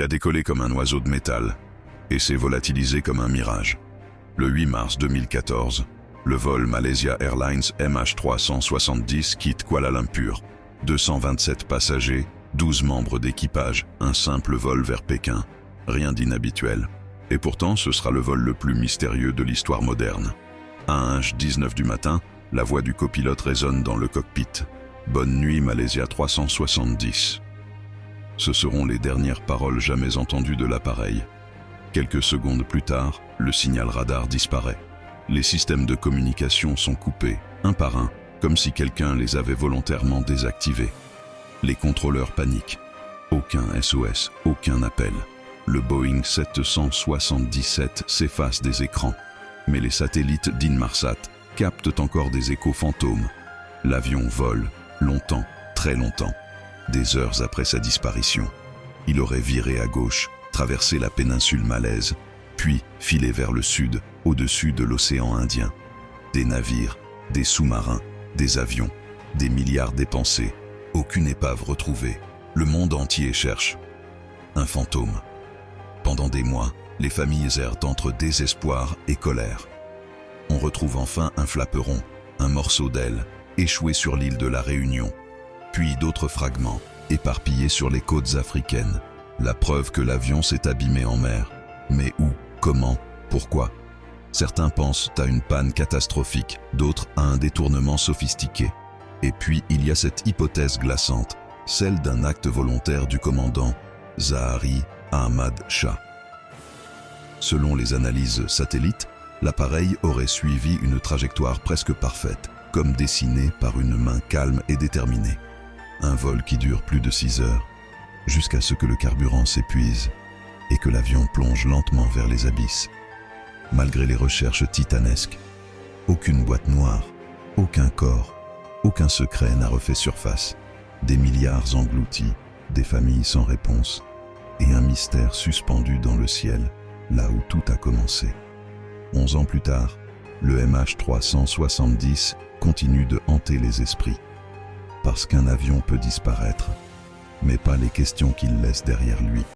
Il a décollé comme un oiseau de métal et s'est volatilisé comme un mirage. Le 8 mars 2014, le vol Malaysia Airlines MH370 quitte Kuala Lumpur. 227 passagers, 12 membres d'équipage, un simple vol vers Pékin. Rien d'inhabituel. Et pourtant, ce sera le vol le plus mystérieux de l'histoire moderne. À 1h19 du matin, la voix du copilote résonne dans le cockpit. « Bonne nuit Malaysia 370 ». Ce seront les dernières paroles jamais entendues de l'appareil. Quelques secondes plus tard, le signal radar disparaît. Les systèmes de communication sont coupés, un par un, comme si quelqu'un les avait volontairement désactivés. Les contrôleurs paniquent. Aucun SOS, aucun appel. Le Boeing 777 s'efface des écrans. Mais les satellites d'Inmarsat captent encore des échos fantômes. L'avion vole, longtemps, très longtemps. Des heures après sa disparition. Il aurait viré à gauche, traversé la péninsule malaise, puis filé vers le sud, au-dessus de l'océan Indien. Des navires, des sous-marins, des avions, des milliards dépensés, aucune épave retrouvée. Le monde entier cherche un fantôme. Pendant des mois, les familles errent entre désespoir et colère. On retrouve enfin un flaperon, un morceau d'aile, échoué sur l'île de la Réunion, puis d'autres fragments, éparpillés sur les côtes africaines. La preuve que l'avion s'est abîmé en mer. Mais où, comment, pourquoi? Certains pensent à une panne catastrophique, d'autres à un détournement sophistiqué. Et puis il y a cette hypothèse glaçante, celle d'un acte volontaire du commandant Zahari Ahmad Shah. Selon les analyses satellites, l'appareil aurait suivi une trajectoire presque parfaite, comme dessinée par une main calme et déterminée. Un vol qui dure plus de 6 heures, jusqu'à ce que le carburant s'épuise et que l'avion plonge lentement vers les abysses. Malgré les recherches titanesques, aucune boîte noire, aucun corps, aucun secret n'a refait surface. Des milliards engloutis, des familles sans réponse et un mystère suspendu dans le ciel, là où tout a commencé. 11 ans plus tard, le MH370 continue de hanter les esprits. Parce qu'un avion peut disparaître, mais pas les questions qu'il laisse derrière lui.